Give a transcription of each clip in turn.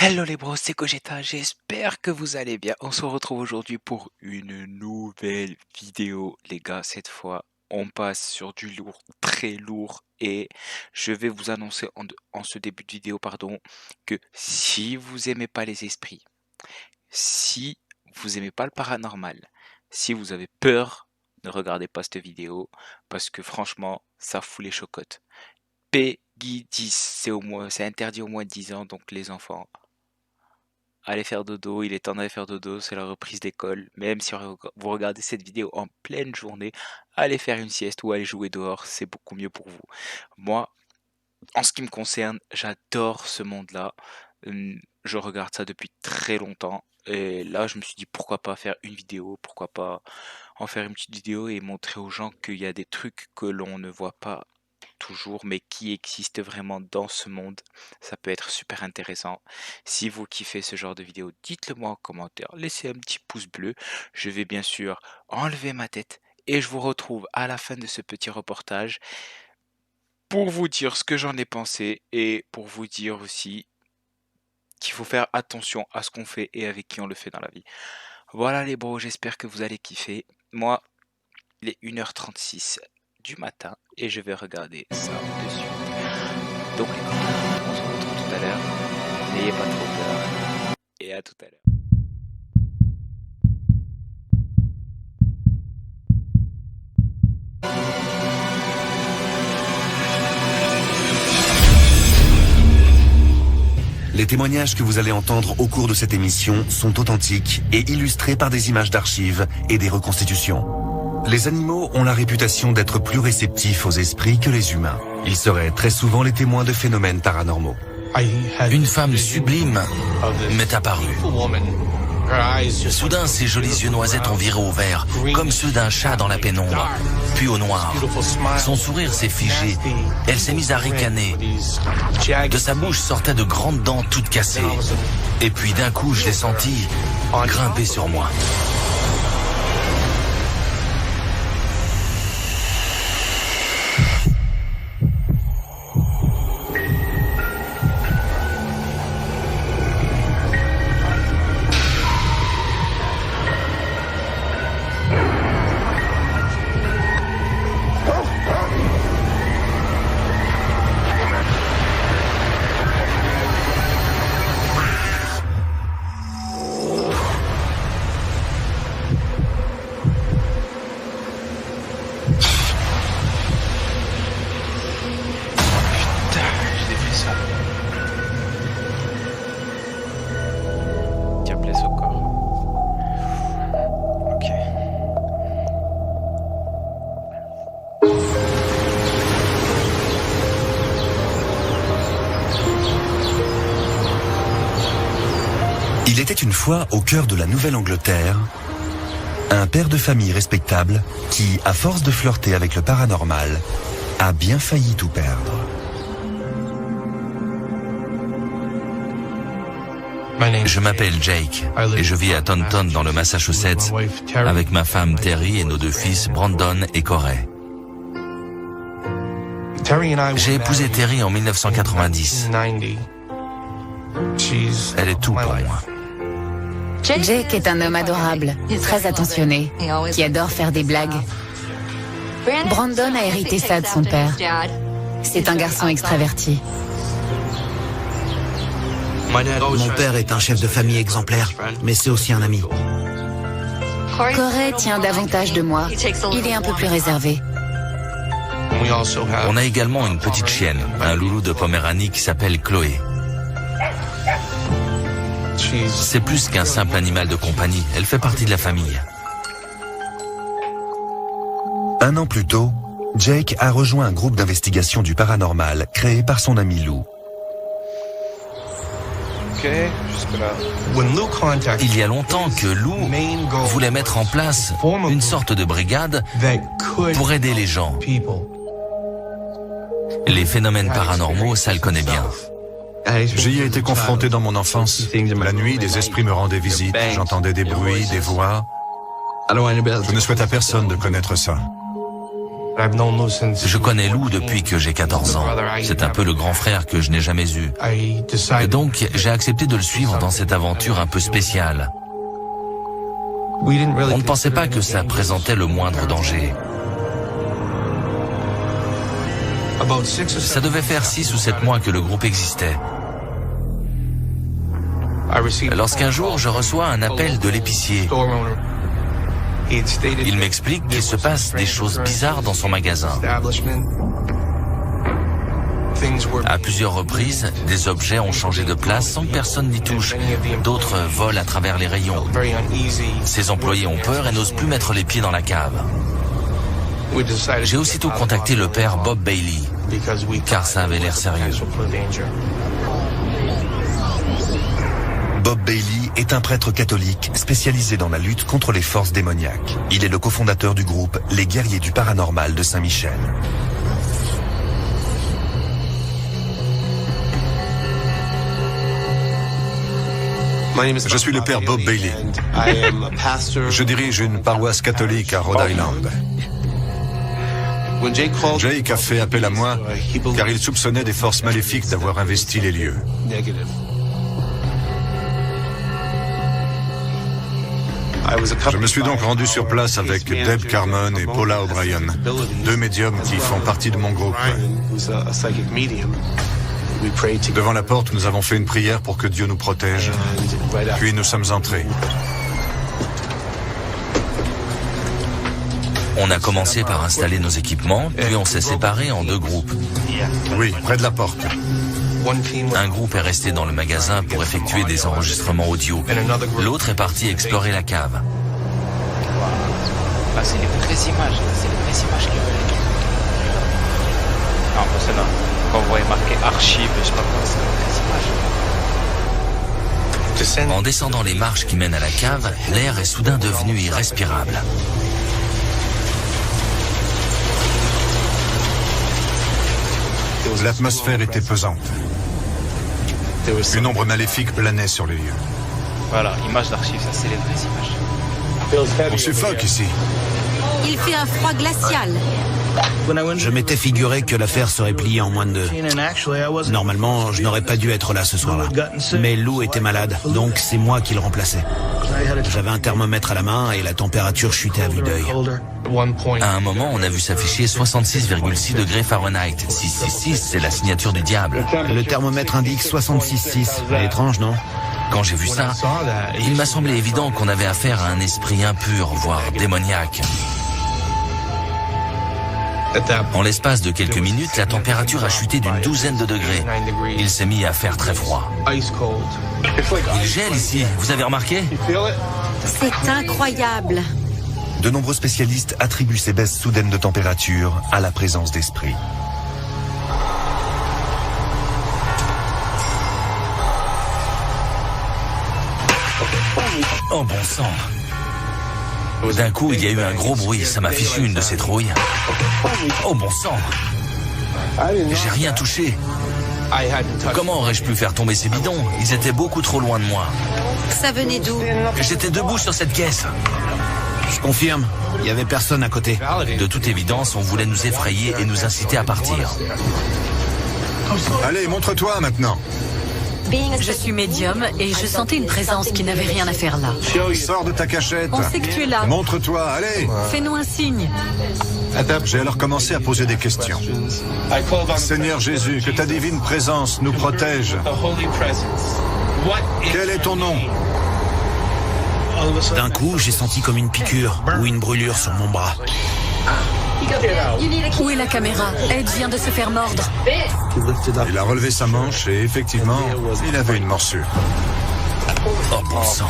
Hello les bros, c'est Gogeta, j'espère que vous allez bien. On se retrouve aujourd'hui pour une nouvelle vidéo. Les gars, cette fois, on passe sur du lourd, très lourd. Et je vais vous annoncer en ce début de vidéo, pardon, que si vous aimez pas les esprits, si vous aimez pas le paranormal, si vous avez peur, ne regardez pas cette vidéo parce que franchement, ça fout les chocottes. Peggy 10, c'est interdit au moins de 10 ans, donc les enfants. Allez faire dodo, il est temps d'aller faire dodo, c'est la reprise d'école. Même si vous regardez cette vidéo en pleine journée, allez faire une sieste ou allez jouer dehors, c'est beaucoup mieux pour vous. Moi, en ce qui me concerne, j'adore ce monde-là. Je regarde ça depuis très longtemps. Et là, je me suis dit pourquoi pas faire une vidéo, pourquoi pas en faire une petite vidéo et montrer aux gens qu'il y a des trucs que l'on ne voit pas toujours, mais qui existe vraiment dans ce monde. Ça peut être super intéressant. Si vous kiffez ce genre de vidéo, dites-le moi en commentaire. Laissez un petit pouce bleu. Je vais bien sûr enlever ma tête et je vous retrouve à la fin de ce petit reportage pour vous dire ce que j'en ai pensé et pour vous dire aussi qu'il faut faire attention à ce qu'on fait et avec qui on le fait dans la vie. Voilà les bros, j'espère que vous allez kiffer. Moi, il est 1h36 du matin et je vais regarder ça de suite. Donc les copains, on se retrouve tout à l'heure. N'ayez pas trop peur et à tout à l'heure. Les témoignages que vous allez entendre au cours de cette émission sont authentiques et illustrés par des images d'archives et des reconstitutions. Les animaux ont la réputation d'être plus réceptifs aux esprits que les humains. Ils seraient très souvent les témoins de phénomènes paranormaux. Une femme sublime m'est apparue. Soudain, ses jolis yeux noisettes ont viré au vert, comme ceux d'un chat dans la pénombre, puis au noir. Son sourire s'est figé, elle s'est mise à ricaner. De sa bouche sortaient de grandes dents toutes cassées. Et puis d'un coup, je l'ai sentie grimper sur moi. Il était une fois au cœur de la Nouvelle-Angleterre, un père de famille respectable qui, à force de flirter avec le paranormal, a bien failli tout perdre. Je m'appelle Jake et je vis à Taunton dans le Massachusetts avec ma femme Terry et nos deux fils Brandon et Corey. J'ai épousé Terry en 1990. Elle est tout pour moi. Jake est un homme adorable, très attentionné, qui adore faire des blagues. Brandon a hérité ça de son père. C'est un garçon extraverti. Mon père est un chef de famille exemplaire, mais c'est aussi un ami. Corey tient davantage de moi. Il est un peu plus réservé. On a également une petite chienne, un loulou de Poméranie qui s'appelle Chloé. C'est plus qu'un simple animal de compagnie, elle fait partie de la famille. Un an plus tôt, Jake a rejoint un groupe d'investigation du paranormal créé par son ami Lou. Il y a longtemps que Lou voulait mettre en place une sorte de brigade pour aider les gens. Les phénomènes paranormaux, ça le connaît bien. J'y ai été confronté dans mon enfance. La nuit, des esprits me rendaient visite, j'entendais des bruits, des voix. Je ne souhaite à personne de connaître ça. Je connais Lou depuis que j'ai 14 ans. C'est un peu le grand frère que je n'ai jamais eu. Et donc, j'ai accepté de le suivre dans cette aventure un peu spéciale. On ne pensait pas que ça présentait le moindre danger. Ça devait faire 6 ou 7 mois que le groupe existait. Lorsqu'un jour, je reçois un appel de l'épicier. Il m'explique qu'il se passe des choses bizarres dans son magasin. À plusieurs reprises, des objets ont changé de place sans que personne n'y touche. D'autres volent à travers les rayons. Ses employés ont peur et n'osent plus mettre les pieds dans la cave. J'ai aussitôt contacté le père Bob Bailey, car ça avait l'air sérieux. Bob Bailey est un prêtre catholique spécialisé dans la lutte contre les forces démoniaques. Il est le cofondateur du groupe Les Guerriers du Paranormal de Saint-Michel. Je suis le père Bob Bailey. Je dirige une paroisse catholique à Rhode Island. Jake a fait appel à moi car il soupçonnait des forces maléfiques d'avoir investi les lieux. Je me suis donc rendu sur place avec Deb Carmon et Paula O'Brien, 2 médiums qui font partie de mon groupe. Devant la porte, nous avons fait une prière pour que Dieu nous protège, puis nous sommes entrés. On a commencé par installer nos équipements, puis on s'est séparés en 2 groupes. Oui, près de la porte. Un groupe est resté dans le magasin pour effectuer des enregistrements audio. L'autre est parti explorer la cave. Ah, c'est les vraies images, c'est les vraies images qui veulent. Non, pas celle-là. Quand vous voyez marqué archive, je sais pas quoi, c'est les vraies images. En descendant les marches qui mènent à la cave, l'air est soudain devenu irrespirable. L'atmosphère était pesante. Une ombre maléfique planait sur les lieux. Voilà, image d'archive, ça c'est les vraies images. On suffoque ici. Il fait un froid glacial. Je m'étais figuré que l'affaire serait pliée en moins de 2. Normalement, je n'aurais pas dû être là ce soir-là. Mais Lou était malade, donc c'est moi qui le remplaçais. J'avais un thermomètre à la main et la température chutait à vue d'œil. À un moment, on a vu s'afficher 66,6 degrés Fahrenheit. 666, c'est la signature du diable. Le thermomètre indique 66,6. Étrange, non? Quand j'ai vu ça, il m'a semblé évident qu'on avait affaire à un esprit impur, voire démoniaque. En l'espace de quelques minutes, la température a chuté d'une 12aine de degrés. Il s'est mis à faire très froid. Il gèle ici, vous avez remarqué? C'est incroyable. De nombreux spécialistes attribuent ces baisses soudaines de température à la présence d'esprits. Oh bon sang! D'un coup, il y a eu un gros bruit, ça m'a fichu une de ces trouilles. Oh bon sang! J'ai rien touché. Comment aurais-je pu faire tomber ces bidons? Ils étaient beaucoup trop loin de moi. Ça venait d'où? J'étais debout sur cette caisse. Je confirme, il y avait personne à côté. De toute évidence, on voulait nous effrayer et nous inciter à partir. Allez, montre-toi maintenant. Je suis médium et je sentais une présence qui n'avait rien à faire là. Sors de ta cachette. On sait que tu es là. Montre-toi, allez. Fais-nous un signe. J'ai alors commencé à poser des questions. Seigneur Jésus, que ta divine présence nous protège. Quel est ton nom? D'un coup, j'ai senti comme une piqûre ou une brûlure sur mon bras. Où est la caméra? Ed vient de se faire mordre. Il a relevé sa manche et effectivement, il avait une morsure. Oh bon sang.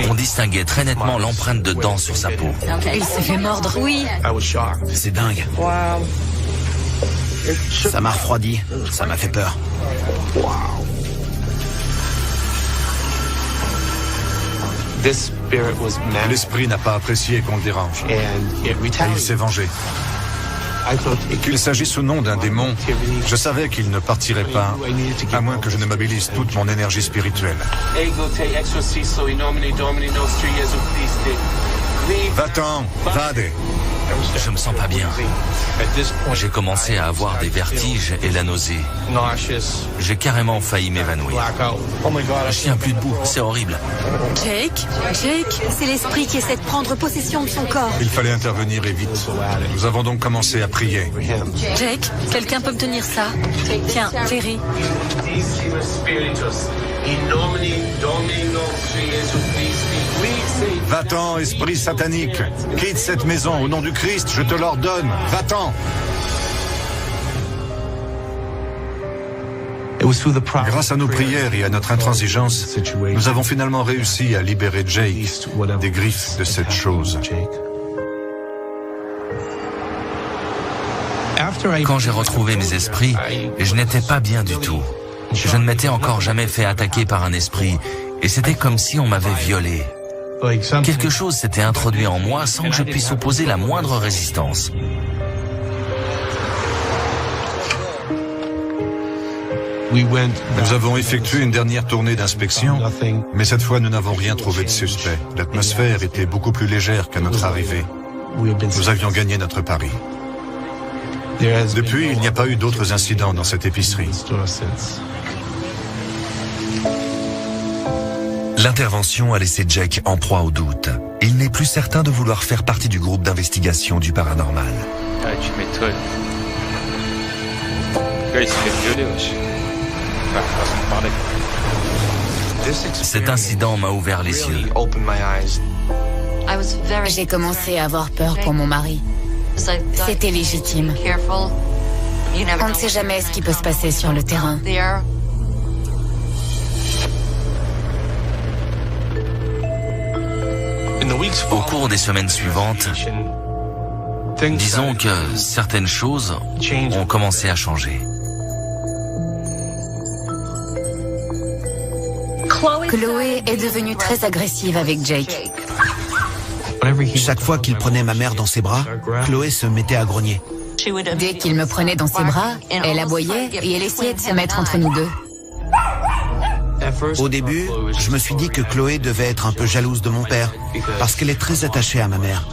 On distinguait très nettement l'empreinte de dents sur sa peau. Il s'est fait mordre. Oui. C'est dingue. Ça m'a refroidi, ça m'a fait peur. L'esprit n'a pas apprécié qu'on le dérange. Et il s'est vengé. Qu'il s'agisse ou non d'un démon, je savais qu'il ne partirait pas, à moins que je ne mobilise toute mon énergie spirituelle. Va-t'en, vade. Je me sens pas bien. J'ai commencé à avoir des vertiges et la nausée. J'ai carrément failli m'évanouir. Je tiens plus debout, c'est horrible. Jake, c'est l'esprit qui essaie de prendre possession de son corps. Il fallait intervenir et vite. Nous avons donc commencé à prier. Jake, quelqu'un peut me tenir ça? Tiens, Terry. Va-t'en, esprit satanique. Quitte cette maison au nom du Christ, je te l'ordonne. Va-t'en. Grâce à nos prières et à notre intransigeance, nous avons finalement réussi à libérer Jake des griffes de cette chose. Quand j'ai retrouvé mes esprits, je n'étais pas bien du tout. Je ne m'étais encore jamais fait attaquer par un esprit, et c'était comme si on m'avait violé. Quelque chose s'était introduit en moi sans que je puisse opposer la moindre résistance. Nous avons effectué une dernière tournée d'inspection, mais cette fois nous n'avons rien trouvé de suspect. L'atmosphère était beaucoup plus légère qu'à notre arrivée. Nous avions gagné notre pari. Depuis, il n'y a pas eu d'autres incidents dans cette épicerie. L'intervention a laissé Jake en proie au doute. Il n'est plus certain de vouloir faire partie du groupe d'investigation du paranormal. Ah, tu m'étonnes. Le gars, il se fait violer, wesh. Enfin, façon de parler. Cet incident m'a ouvert les yeux. J'ai commencé à avoir peur pour mon mari. C'était légitime. On ne sait jamais ce qui peut se passer sur le terrain. Au cours des semaines suivantes, disons que certaines choses ont commencé à changer. Chloé est devenue très agressive avec Jake. Chaque fois qu'il prenait ma mère dans ses bras, Chloé se mettait à grogner. Dès qu'il me prenait dans ses bras, elle aboyait et elle essayait de se mettre entre nous deux. Au début, je me suis dit que Chloé devait être un peu jalouse de mon père, parce qu'elle est très attachée à ma mère.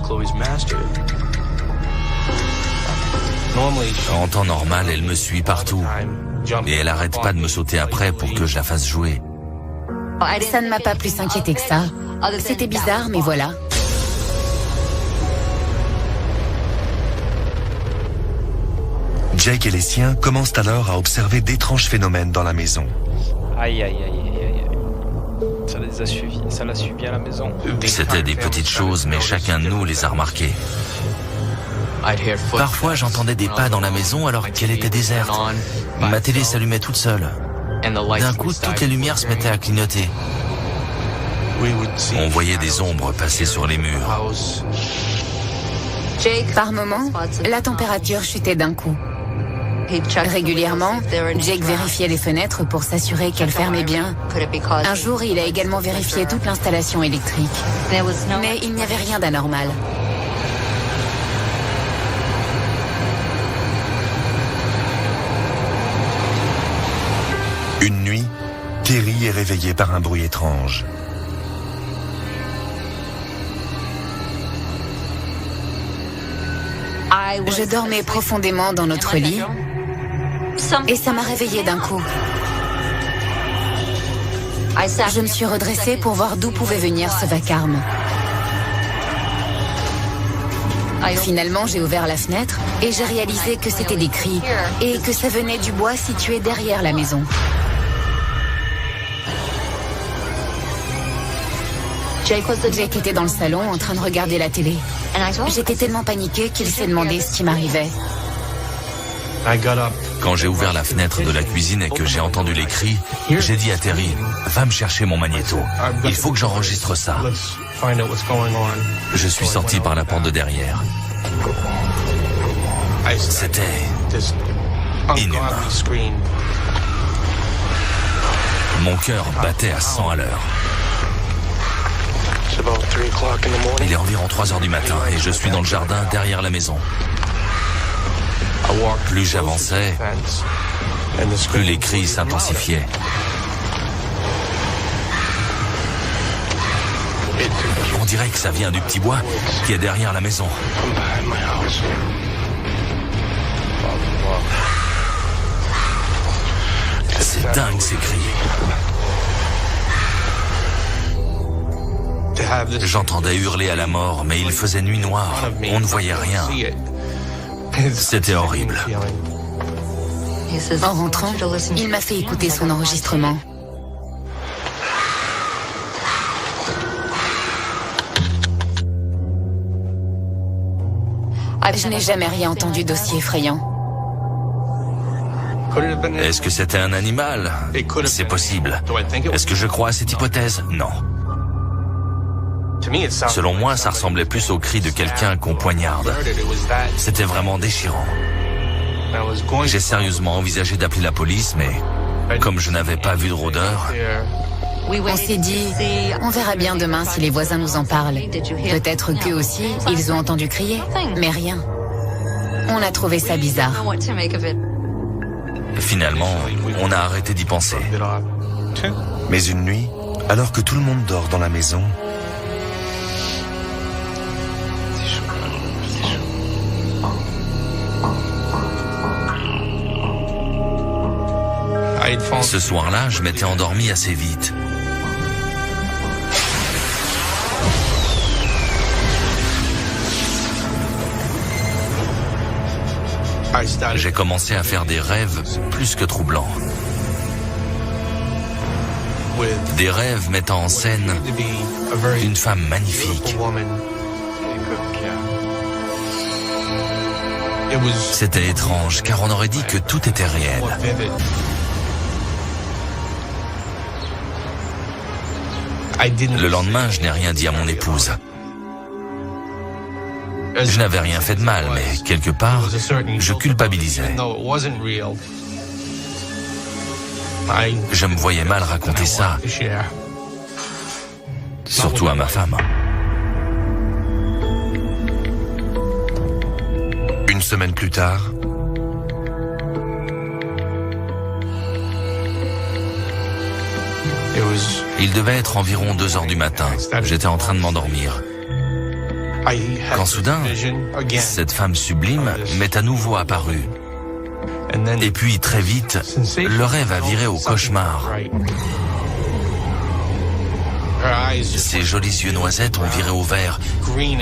En temps normal, elle me suit partout. Et elle arrête pas de me sauter après pour que je la fasse jouer. Ça ne m'a pas plus inquiété que ça. C'était bizarre, mais voilà. Jake et les siens commencent alors à observer d'étranges phénomènes dans la maison. Aïe, aïe, aïe, aïe, aïe. Ça les a suivis, ça l'a suivi à la maison. C'était des petites choses, mais chacun de nous les a remarquées. Parfois, j'entendais des pas dans la maison alors qu'elle était déserte. Ma télé s'allumait toute seule. D'un coup, toutes les lumières se mettaient à clignoter. On voyait des ombres passer sur les murs. Par moments, la température chutait d'un coup. Régulièrement, Jake vérifiait les fenêtres pour s'assurer qu'elles fermaient bien. Un jour, il a également vérifié toute l'installation électrique. Mais il n'y avait rien d'anormal. Une nuit, Terry est réveillé par un bruit étrange. Je dormais profondément dans notre lit et ça m'a réveillée d'un coup. Je me suis redressée pour voir d'où pouvait venir ce vacarme. Finalement, j'ai ouvert la fenêtre et j'ai réalisé que c'était des cris et que ça venait du bois situé derrière la maison. Jake était dans le salon en train de regarder la télé. J'étais tellement paniquée qu'il s'est demandé ce qui m'arrivait. Quand j'ai ouvert la fenêtre de la cuisine et que j'ai entendu les cris, j'ai dit à Terry, va me chercher mon magnéto. Il faut que j'enregistre ça. Je suis sorti par la porte de derrière. C'était inhumain. Mon cœur battait à 100 à l'heure. Il est environ 3 heures du matin et je suis dans le jardin derrière la maison. Plus j'avançais, plus les cris s'intensifiaient. On dirait que ça vient du petit bois qui est derrière la maison. C'est dingue ces cris. J'entendais hurler à la mort, mais il faisait nuit noire. On ne voyait rien. C'était horrible. En rentrant, il m'a fait écouter son enregistrement. Je n'ai jamais rien entendu d'aussi effrayant. Est-ce que c'était un animal? C'est possible. Est-ce que je crois à cette hypothèse? Non. Selon moi, ça ressemblait plus au cri de quelqu'un qu'on poignarde. C'était vraiment déchirant. J'ai sérieusement envisagé d'appeler la police, mais comme je n'avais pas vu de rôdeur... On s'est dit, on verra bien demain si les voisins nous en parlent. Peut-être qu'eux aussi, ils ont entendu crier, mais rien. On a trouvé ça bizarre. Finalement, on a arrêté d'y penser. Mais une nuit, alors que tout le monde dort dans la maison, ce soir-là, je m'étais endormi assez vite. J'ai commencé à faire des rêves plus que troublants. Des rêves mettant en scène une femme magnifique. C'était étrange, car on aurait dit que tout était réel. Le lendemain, je n'ai rien dit à mon épouse. Je n'avais rien fait de mal, mais quelque part, je culpabilisais. Je me voyais mal raconter ça, surtout à ma femme. une semaine plus tard, il devait être environ 2 heures du matin. J'étais en train de m'endormir. Quand soudain, cette femme sublime m'est à nouveau apparue. Et puis, très vite, le rêve a viré au cauchemar. Ses jolis yeux noisettes ont viré au vert,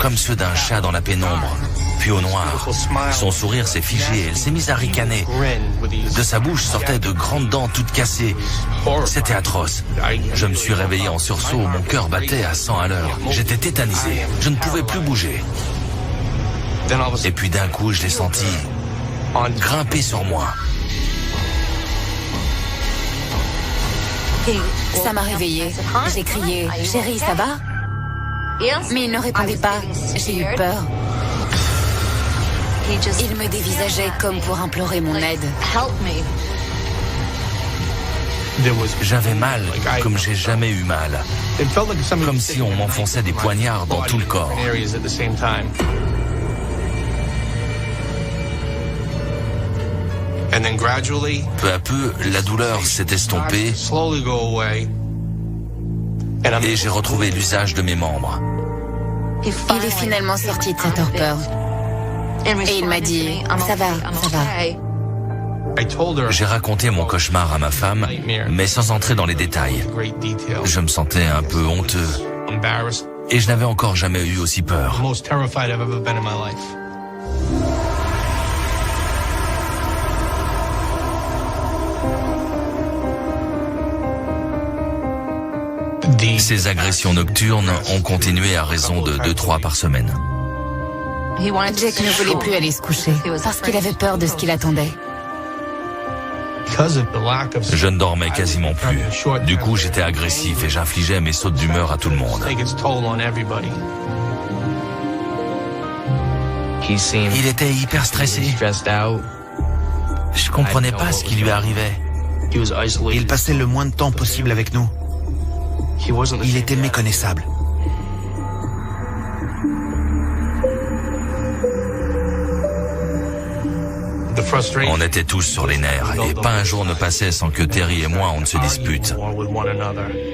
comme ceux d'un chat dans la pénombre, puis au noir. Son sourire s'est figé et elle s'est mise à ricaner. De sa bouche sortaient de grandes dents toutes cassées. C'était atroce. Je me suis réveillé en sursaut, mon cœur battait à 100 à l'heure. J'étais tétanisé, je ne pouvais plus bouger. Et puis d'un coup, je l'ai senti grimper sur moi. Ça m'a réveillée. J'ai crié « Chérie, ça va ?» Mais il ne répondait pas. J'ai eu peur. Il me dévisageait comme pour implorer mon aide. J'avais mal, comme j'ai jamais eu mal. Comme si on m'enfonçait des poignards dans tout le corps. Peu à peu, la douleur s'est estompée et j'ai retrouvé l'usage de mes membres. Il est finalement sorti de sa torpeur. Et il m'a dit « Ça va, ça va ». J'ai raconté mon cauchemar à ma femme, mais sans entrer dans les détails. Je me sentais un peu honteux et je n'avais encore jamais eu aussi peur. Ces agressions nocturnes ont continué à raison de 2-3 par semaine. Jack ne voulait plus aller se coucher parce qu'il avait peur de ce qui l'attendait. Je ne dormais quasiment plus. Du coup, j'étais agressif et j'infligeais mes sautes d'humeur à tout le monde. Il était hyper stressé. Je comprenais pas ce qui lui arrivait. Il passait le moins de temps possible avec nous. Il était méconnaissable. On était tous sur les nerfs et pas un jour ne passait sans que Terry et moi on ne se dispute.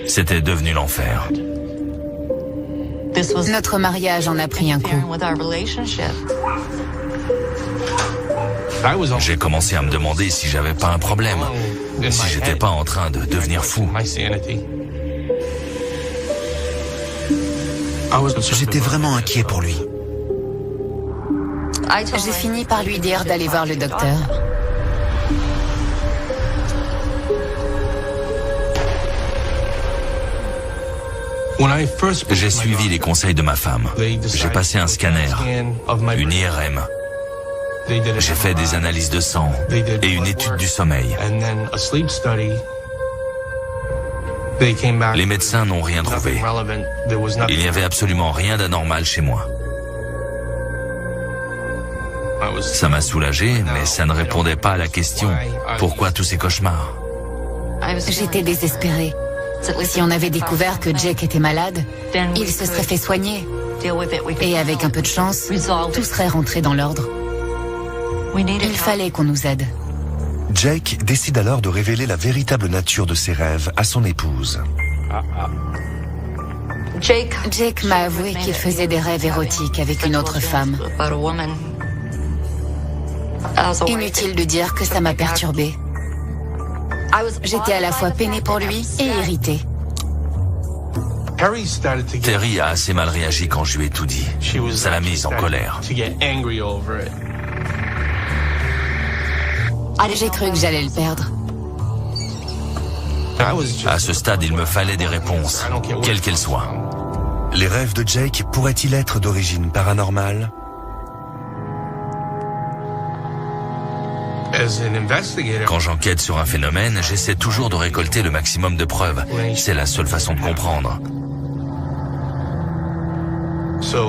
C'était devenu l'enfer. Notre mariage en a pris un coup. J'ai commencé à me demander si j'avais pas un problème, si j'étais pas en train de devenir fou. J'étais vraiment inquiet pour lui. J'ai fini par lui dire d'aller voir le docteur. J'ai suivi les conseils de ma femme. J'ai passé un scanner, une IRM. J'ai fait des analyses de sang et une étude du sommeil. Les médecins n'ont rien trouvé. Il n'y avait absolument rien d'anormal chez moi. Ça m'a soulagé, mais ça ne répondait pas à la question « Pourquoi tous ces cauchemars ?» J'étais désespérée. Si on avait découvert que Jake était malade, il se serait fait soigner. Et avec un peu de chance, tout serait rentré dans l'ordre. Il fallait qu'on nous aide. Jake décide alors de révéler la véritable nature de ses rêves à son épouse. Jake m'a avoué qu'il faisait des rêves érotiques avec une autre femme. Inutile de dire que ça m'a perturbée. J'étais à la fois peinée pour lui et irritée. Terry a assez mal réagi quand je lui ai tout dit. Ça l'a mise en colère. J'ai cru que j'allais le perdre. À ce stade, il me fallait des réponses, quelles qu'elles soient. Les rêves de Jake pourraient-ils être d'origine paranormale? Quand j'enquête sur un phénomène, j'essaie toujours de récolter le maximum de preuves. C'est la seule façon de comprendre.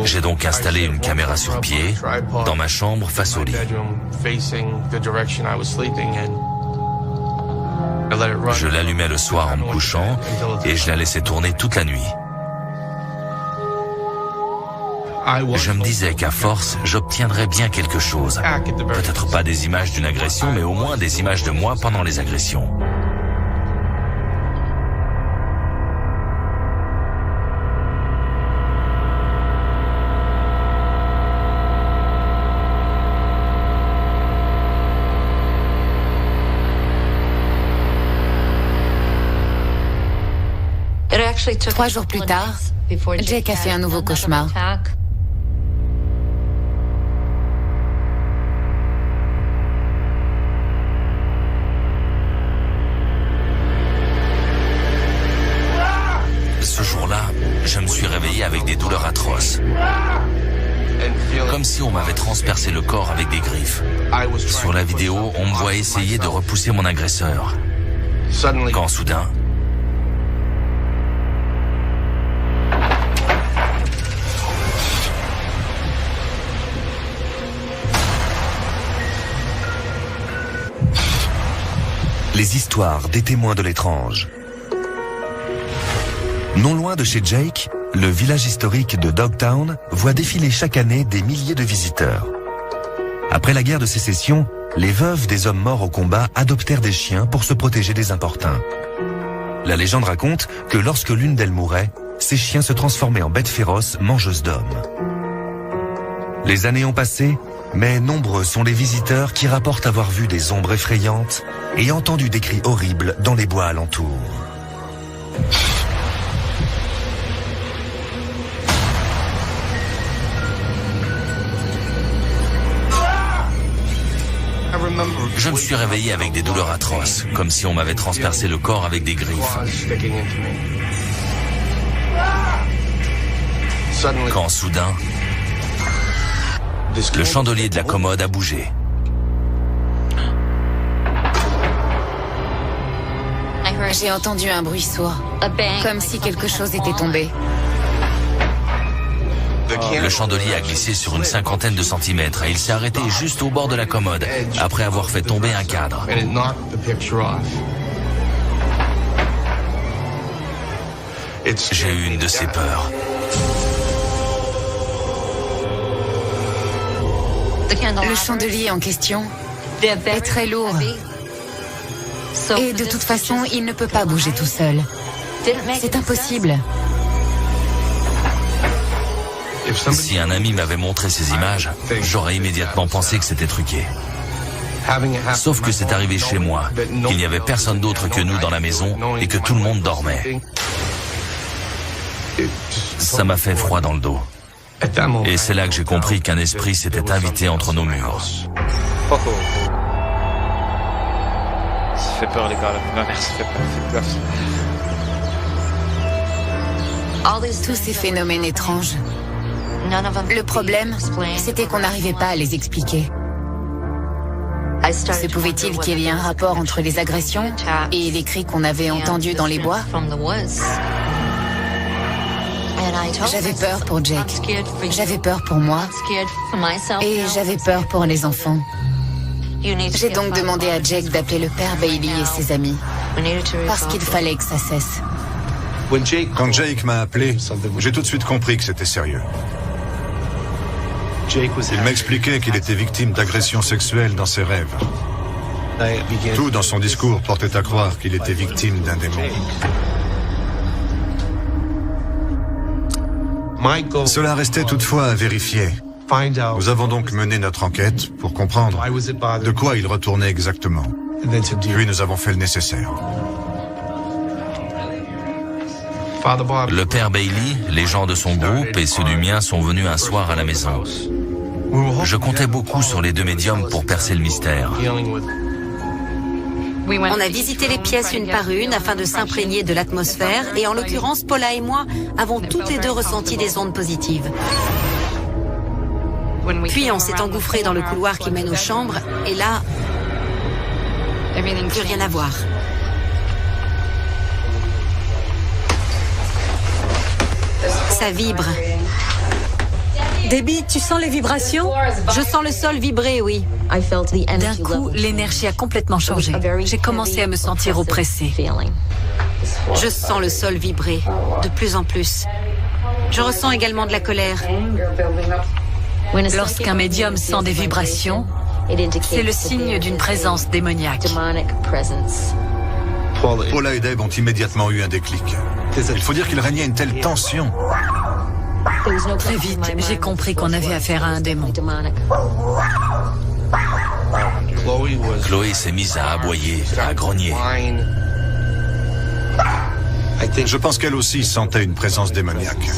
J'ai donc installé une caméra sur pied dans ma chambre face au lit. Je l'allumais le soir en me couchant et je la laissais tourner toute la nuit. Je me disais qu'à force, j'obtiendrais bien quelque chose. Peut-être pas des images d'une agression, mais au moins des images de moi pendant les agressions. Trois jours plus tard, Jake a fait un nouveau cauchemar. Ce jour-là, je me suis réveillé avec des douleurs atroces. Comme si on m'avait transpercé le corps avec des griffes. Sur la vidéo, on me voit essayer de repousser mon agresseur. Quand soudain... Les histoires des témoins de l'étrange. Non loin de chez Jake, le village historique de Dogtown voit défiler chaque année des milliers de visiteurs. Après la guerre de sécession, les veuves des hommes morts au combat adoptèrent des chiens pour se protéger des importuns. La légende raconte que lorsque l'une d'elles mourait, ces chiens se transformaient en bêtes féroces mangeuses d'hommes. Les années ont passé, mais nombreux sont les visiteurs qui rapportent avoir vu des ombres effrayantes et entendu des cris horribles dans les bois alentours. Je me suis réveillé avec des douleurs atroces, comme si on m'avait transpercé le corps avec des griffes. Quand soudain, le chandelier de la commode a bougé. J'ai entendu un bruit sourd, comme si quelque chose était tombé. Le chandelier a glissé sur une cinquantaine de centimètres et il s'est arrêté juste au bord de la commode, après avoir fait tomber un cadre. J'ai eu une de ces peurs. Le chandelier en question est très lourd. Et de toute façon, il ne peut pas bouger tout seul. C'est impossible. Si un ami m'avait montré ces images, j'aurais immédiatement pensé que c'était truqué. Sauf que c'est arrivé chez moi, qu'il n'y avait personne d'autre que nous dans la maison et que tout le monde dormait. Ça m'a fait froid dans le dos. Et c'est là que j'ai compris qu'un esprit s'était invité entre nos murs. Oh, oh. Ça fait peur les gars, ma mère ça fait peur, faites gaffe. Tous ces phénomènes étranges. Le problème, c'était qu'on n'arrivait pas à les expliquer. Se pouvait-il qu'il y ait un rapport entre les agressions et les cris qu'on avait entendus dans les bois? J'avais peur pour Jake, j'avais peur pour moi et j'avais peur pour les enfants. J'ai donc demandé à Jake d'appeler le père Bailey et ses amis, parce qu'il fallait que ça cesse. Quand Jake m'a appelé, j'ai tout de suite compris que c'était sérieux. Il m'a expliqué qu'il était victime d'agressions sexuelles dans ses rêves. Tout dans son discours portait à croire qu'il était victime d'un démon. Cela restait toutefois à vérifier. Nous avons donc mené notre enquête pour comprendre de quoi il retournait exactement. Puis nous avons fait le nécessaire. Le père Bailey, les gens de son groupe et ceux du mien sont venus un soir à la maison. Je comptais beaucoup sur les deux médiums pour percer le mystère. On a visité les pièces une par une afin de s'imprégner de l'atmosphère et en l'occurrence, Paula et moi avons toutes les deux ressenti des ondes positives. Puis on s'est engouffré dans le couloir qui mène aux chambres et là, plus rien à voir. Ça vibre. Debbie, tu sens les vibrations? Je sens le sol vibrer, oui. D'un coup, l'énergie a complètement changé. J'ai commencé à me sentir oppressée. Je sens le sol vibrer, de plus en plus. Je ressens également de la colère. Lorsqu'un médium sent des vibrations, c'est le signe d'une présence démoniaque. Paula et Deb ont immédiatement eu un déclic. Il faut dire qu'il régnait une telle tension. Très vite, j'ai compris qu'on avait affaire à un démon. Chloé s'est mise à aboyer, à grogner. Je pense qu'elle aussi sentait une présence démoniaque.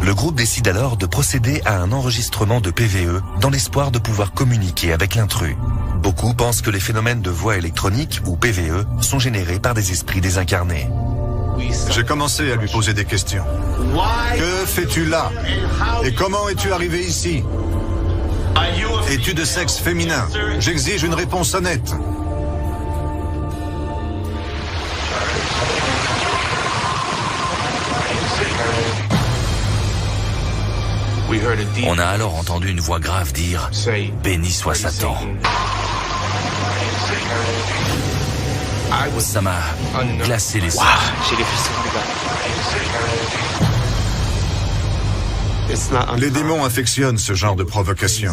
Le groupe décide alors de procéder à un enregistrement de PVE dans l'espoir de pouvoir communiquer avec l'intrus. Beaucoup pensent que les phénomènes de voix électronique ou PVE sont générés par des esprits désincarnés. J'ai commencé à lui poser des questions. Que fais-tu là? Et comment es-tu arrivé ici? Es-tu de sexe féminin? J'exige une réponse honnête. On a alors entendu une voix grave dire « Béni soit Satan ». Ça m'a glacé les sangs. J'ai les frissons les gars. Les démons affectionnent ce genre de provocation.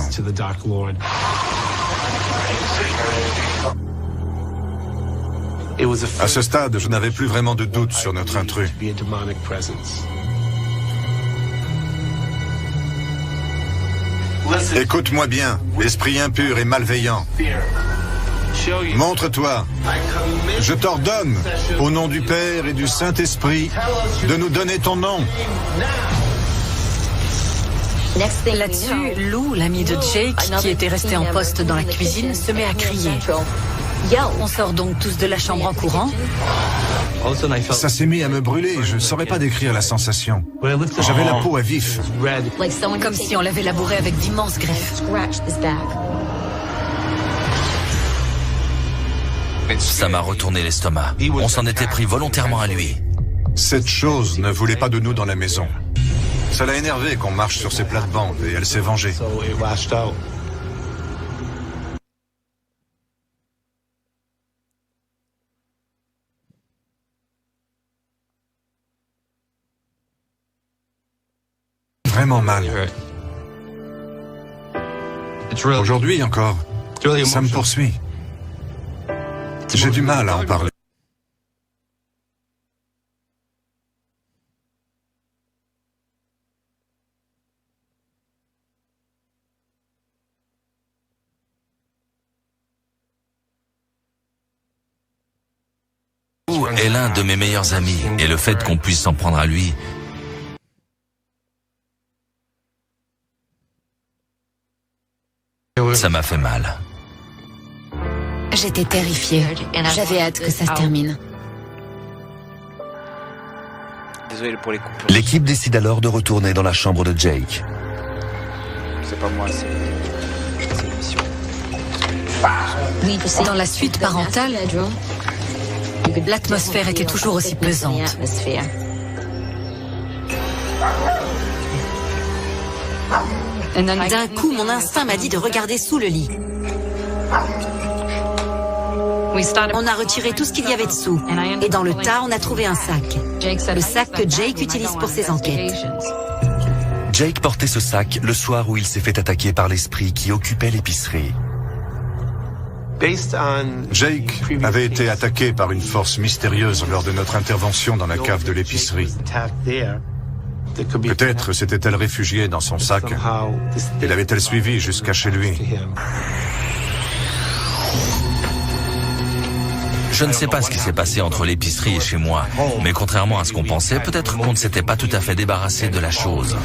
À ce stade, je n'avais plus vraiment de doute sur notre intrus. Écoute-moi bien, esprit impur et malveillant. Montre-toi. Je t'ordonne, au nom du Père et du Saint-Esprit, de nous donner ton nom. Là-dessus, Lou, l'ami de Jake, qui était resté en poste dans la cuisine, se met à crier. On sort donc tous de la chambre en courant. Ça s'est mis à me brûler, je ne saurais pas décrire la sensation. J'avais la peau à vif. Comme si on l'avait labouré avec d'immenses griffes. Ça m'a retourné l'estomac. On s'en était pris volontairement à lui. Cette chose ne voulait pas de nous dans la maison. Ça l'a énervé qu'on marche sur ses plates-bandes et elle s'est vengée. Vraiment mal. Aujourd'hui encore, ça me poursuit. J'ai du mal à en parler. Lou est l'un de mes meilleurs amis et le fait qu'on puisse s'en prendre à lui, ça m'a fait mal. J'étais terrifiée. J'avais hâte que ça se termine. Désolé pour les coupures. L'équipe décide alors de retourner dans la chambre de Jake. C'est pas moi, c'est l'émission. Dans la suite parentale, l'atmosphère était toujours aussi pesante. D'un coup, mon instinct m'a dit de regarder sous le lit. On a retiré tout ce qu'il y avait dessous. Et dans le tas, on a trouvé un sac. Le sac que Jake utilise pour ses enquêtes. Jake portait ce sac le soir où il s'est fait attaquer par l'esprit qui occupait l'épicerie. Jake avait été attaqué par une force mystérieuse lors de notre intervention dans la cave de l'épicerie. Peut-être s'était-elle réfugiée dans son sac et l'avait-elle suivi jusqu'à chez lui. Je ne sais pas ce qui s'est passé entre l'épicerie et chez moi, mais contrairement à ce qu'on pensait, peut-être qu'on ne s'était pas tout à fait débarrassé de la chose.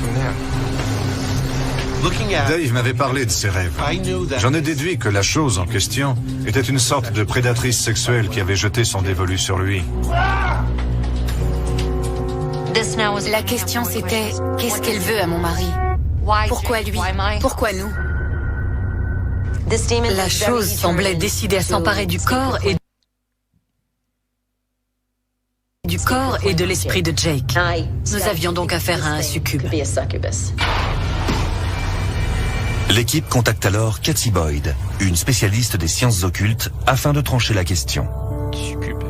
Dave m'avait parlé de ses rêves. J'en ai déduit que la chose en question était une sorte de prédatrice sexuelle qui avait jeté son dévolu sur lui. La question c'était, qu'est-ce qu'elle veut à mon mari? Pourquoi lui? Pourquoi nous? La chose semblait décidée à s'emparer du corps et de l'esprit de Jake. Nous avions donc affaire à un succube. L'équipe contacte alors Kathy Boyd, une spécialiste des sciences occultes, afin de trancher la question. Succube.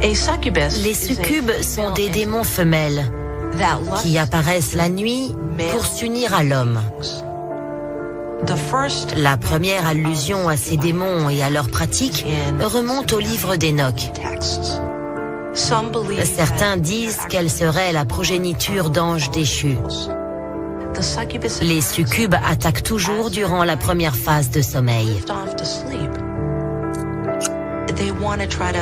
Les succubes sont des démons femelles qui apparaissent la nuit pour s'unir à l'homme. La première allusion à ces démons et à leurs pratiques remonte au livre d'Enoch. Certains disent qu'elle serait la progéniture d'anges déchus. Les succubes attaquent toujours durant la première phase de sommeil.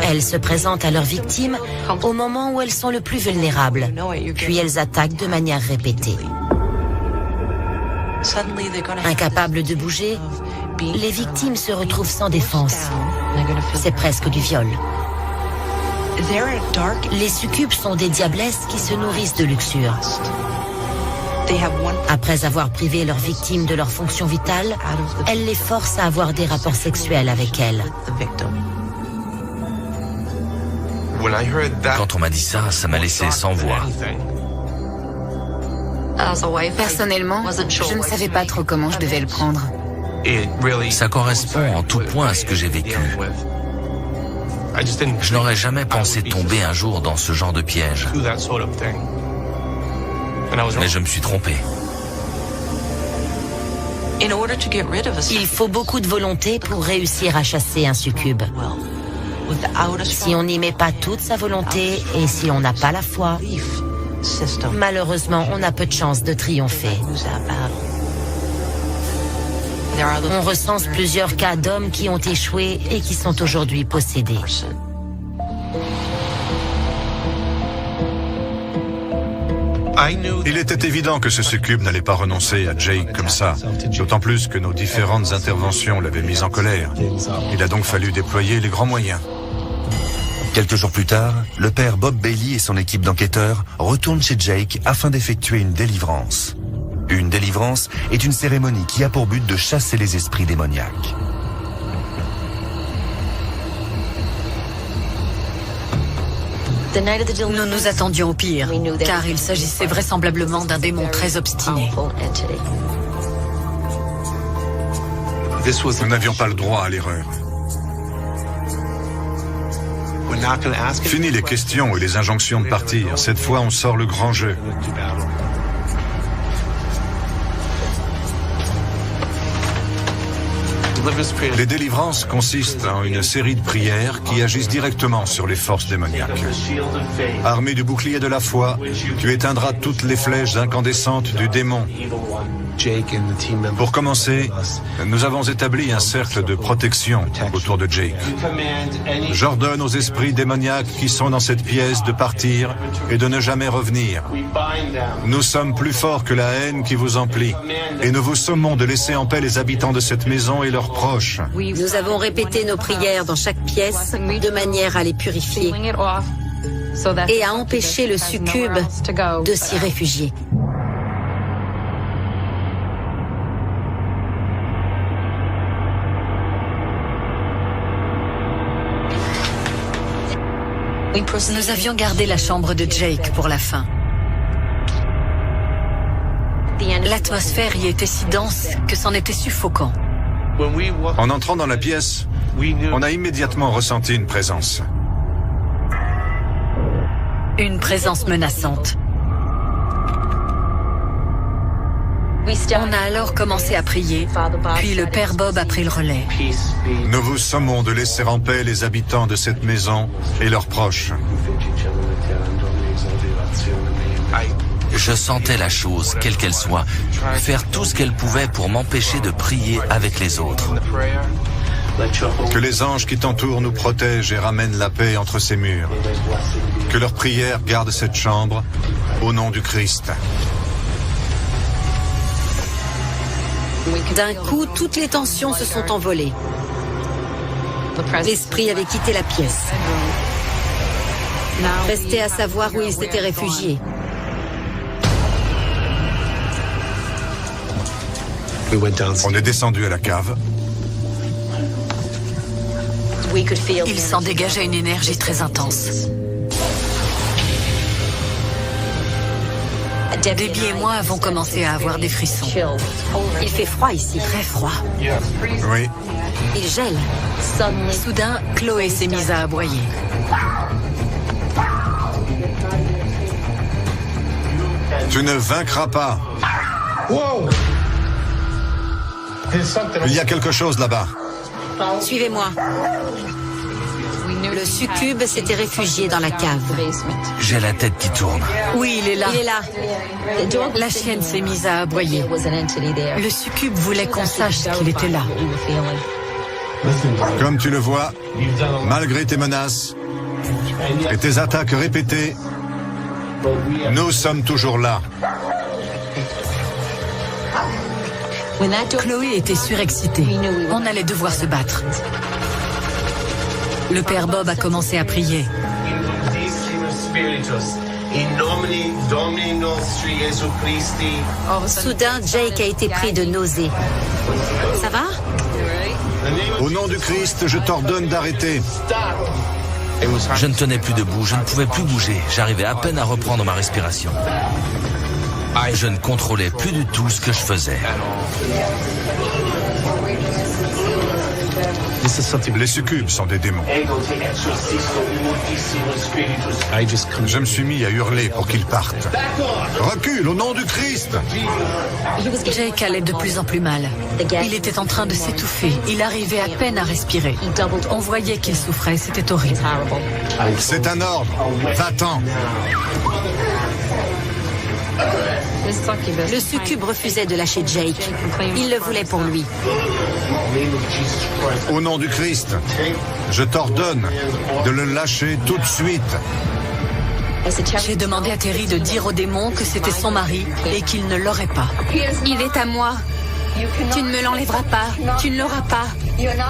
Elles se présentent à leurs victimes au moment où elles sont le plus vulnérables, puis elles attaquent de manière répétée. Incapables de bouger, les victimes se retrouvent sans défense. C'est presque du viol. Les succubes sont des diablesses qui se nourrissent de luxure. Après avoir privé leurs victimes de leurs fonctions vitales, elles les forcent à avoir des rapports sexuels avec elles. Quand on m'a dit ça, ça m'a laissé sans voix. Personnellement, je ne savais pas trop comment je devais le prendre. Ça correspond en tout point à ce que j'ai vécu. Je n'aurais jamais pensé tomber un jour dans ce genre de piège. Mais je me suis trompé. Il faut beaucoup de volonté pour réussir à chasser un succube. Si on n'y met pas toute sa volonté et si on n'a pas la foi, malheureusement, on a peu de chances de triompher. On recense plusieurs cas d'hommes qui ont échoué et qui sont aujourd'hui possédés. Il était évident que ce succube n'allait pas renoncer à Jake comme ça, d'autant plus que nos différentes interventions l'avaient mis en colère. Il a donc fallu déployer les grands moyens. Quelques jours plus tard, le père Bob Bailey et son équipe d'enquêteurs retournent chez Jake afin d'effectuer une délivrance. Une délivrance est une cérémonie qui a pour but de chasser les esprits démoniaques. Nous nous attendions au pire, car il s'agissait vraisemblablement d'un démon très obstiné. Nous n'avions pas le droit à l'erreur. Fini les questions et les injonctions de partir. Cette fois, on sort le grand jeu. Les délivrances consistent en une série de prières qui agissent directement sur les forces démoniaques. Armé du bouclier de la foi, tu éteindras toutes les flèches incandescentes du démon. Pour commencer, nous avons établi un cercle de protection autour de Jake. J'ordonne aux esprits démoniaques qui sont dans cette pièce de partir et de ne jamais revenir. Nous sommes plus forts que la haine qui vous emplit et nous vous sommons de laisser en paix les habitants de cette maison et leurs proches. Nous avons répété nos prières dans chaque pièce de manière à les purifier et à empêcher le succube de s'y réfugier. Nous avions gardé la chambre de Jake pour la fin. L'atmosphère y était si dense que c'en était suffocant. En entrant dans la pièce, on a immédiatement ressenti une présence. Une présence menaçante. On a alors commencé à prier, puis le père Bob a pris le relais. Nous vous sommons de laisser en paix les habitants de cette maison et leurs proches. Je sentais la chose, quelle qu'elle soit, faire tout ce qu'elle pouvait pour m'empêcher de prier avec les autres. Que les anges qui t'entourent nous protègent et ramènent la paix entre ces murs. Que leurs prières gardent cette chambre, au nom du Christ. D'un coup, toutes les tensions se sont envolées. L'esprit avait quitté la pièce. Restait à savoir où il s'était réfugié. On est descendu à la cave. Il s'en dégageait une énergie très intense. Debbie et moi avons commencé à avoir des frissons. Il fait froid ici. Très froid. Oui. Il gèle. Soudain, Chloé s'est mise à aboyer. Tu ne vaincras pas. Il y a quelque chose là-bas. Suivez-moi. Le succube s'était réfugié dans la cave. J'ai la tête qui tourne. Oui, il est là. Il est là. La chienne s'est mise à aboyer. Le succube voulait qu'on sache qu'il était là. Comme tu le vois, malgré tes menaces et tes attaques répétées, nous sommes toujours là. Chloé était surexcitée. On allait devoir se battre. Le père Bob a commencé à prier. Soudain, Jake a été pris de nausées. Ça va? Au nom du Christ, je t'ordonne d'arrêter. Je ne tenais plus debout, je ne pouvais plus bouger. J'arrivais à peine à reprendre ma respiration. Je ne contrôlais plus du tout ce que je faisais. Les succubes sont des démons. Je me suis mis à hurler pour qu'ils partent. Recule au nom du Christ! Jake allait de plus en plus mal. Il était en train de s'étouffer. Il arrivait à peine à respirer. On voyait qu'il souffrait, c'était horrible. C'est un ordre. Va-t'en. Le succube refusait de lâcher Jake. Il le voulait pour lui. Au nom du Christ, je t'ordonne de le lâcher tout de suite. J'ai demandé à Terry de dire au démon que c'était son mari et qu'il ne l'aurait pas. Il est à moi. Tu ne me l'enlèveras pas. Tu ne l'auras pas.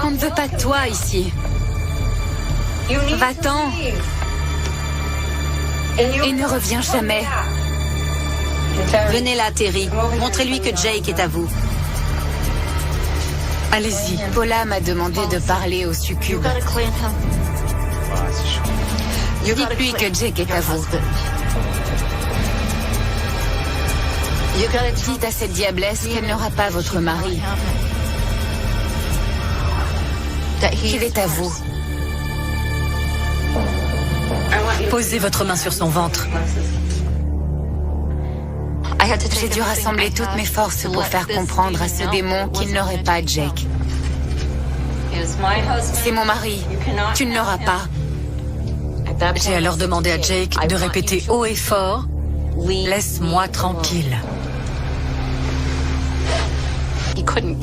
On ne veut pas de toi ici. Va-t'en. Et ne reviens jamais. Venez là, Terry. Montrez-lui que Jake est à vous. Allez-y. Paula m'a demandé de parler au succube. Dites-lui que Jake est à vous. Dites à cette diablesse qu'elle n'aura pas votre mari. Qu'il est à vous. Posez votre main sur son ventre. J'ai dû rassembler toutes mes forces pour faire comprendre à ce démon qu'il n'aurait pas Jake. C'est mon mari. Tu ne l'auras pas. J'ai alors demandé à Jake de répéter haut et fort « Laisse-moi tranquille ».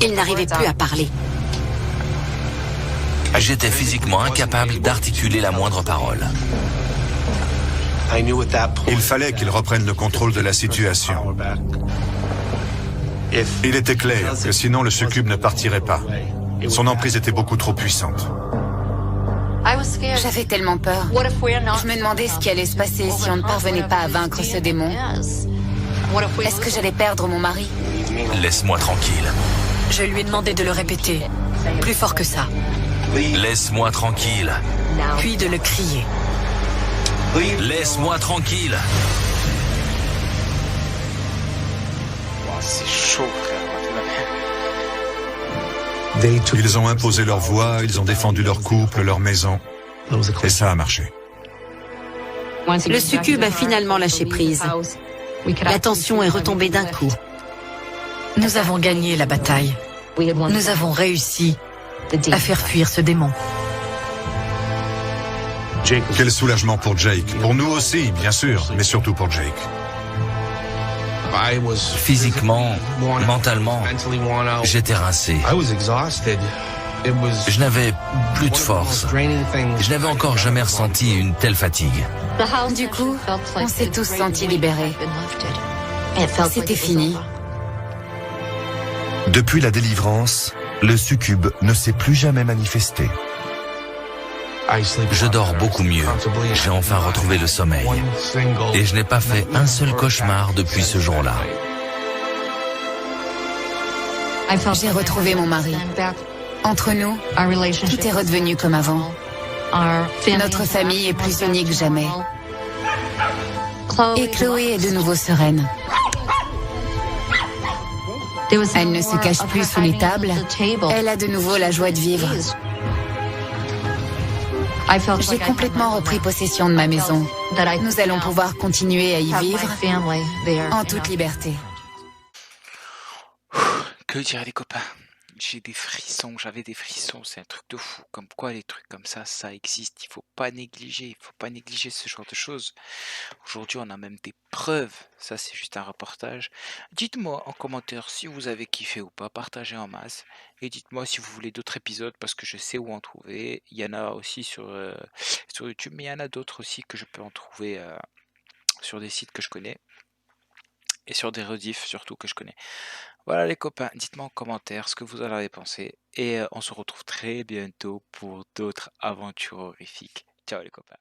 Il n'arrivait plus à parler. J'étais physiquement incapable d'articuler la moindre parole. Il fallait qu'il reprenne le contrôle de la situation. Il était clair que sinon le succube ne partirait pas. Son emprise était beaucoup trop puissante. J'avais tellement peur. Je me demandais ce qui allait se passer si on ne parvenait pas à vaincre ce démon. Est-ce que j'allais perdre mon mari? Laisse-moi tranquille. Je lui ai demandé de le répéter, plus fort que ça, Laisse-moi tranquille. puis de le crier. Laisse-moi tranquille. Wow, c'est chaud, frère. Ils ont imposé leur voix, ils ont défendu leur couple, leur maison. Et ça a marché. Le succube a finalement lâché prise. La tension est retombée d'un coup. Nous avons gagné la bataille. Nous avons réussi à faire fuir ce démon. Quel soulagement pour Jake. Pour nous aussi, bien sûr, mais surtout pour Jake. Physiquement, mentalement, j'étais rincé. Je n'avais plus de force. Je n'avais encore jamais ressenti une telle fatigue. Du coup, on s'est tous sentis libérés. C'était fini. Depuis la délivrance, le succube ne s'est plus jamais manifesté. Je dors beaucoup mieux. J'ai enfin retrouvé le sommeil. Et je n'ai pas fait un seul cauchemar depuis ce jour-là. J'ai retrouvé mon mari. Entre nous, tout est redevenu comme avant. Notre famille est plus unie que jamais. Et Chloé est de nouveau sereine. Elle ne se cache plus sous les tables. Elle a de nouveau la joie de vivre. J'ai complètement repris possession de ma maison. Nous allons pouvoir continuer à y vivre en toute liberté. Que dire les copains? J'ai des frissons, j'avais des frissons, c'est un truc de fou. Comme quoi les trucs comme ça existe, il faut pas négliger ce genre de choses. Aujourd'hui on a même des preuves, ça c'est juste un reportage. Dites-moi en commentaire si vous avez kiffé ou pas, partagez en masse. Et dites-moi si vous voulez d'autres épisodes parce que je sais où en trouver. Il y en a aussi sur YouTube, mais il y en a d'autres aussi que je peux en trouver sur des sites que je connais. Et sur des rediffs surtout que je connais. Voilà les copains, dites-moi en commentaire ce que vous en avez pensé. Et on se retrouve très bientôt pour d'autres aventures horrifiques. Ciao les copains.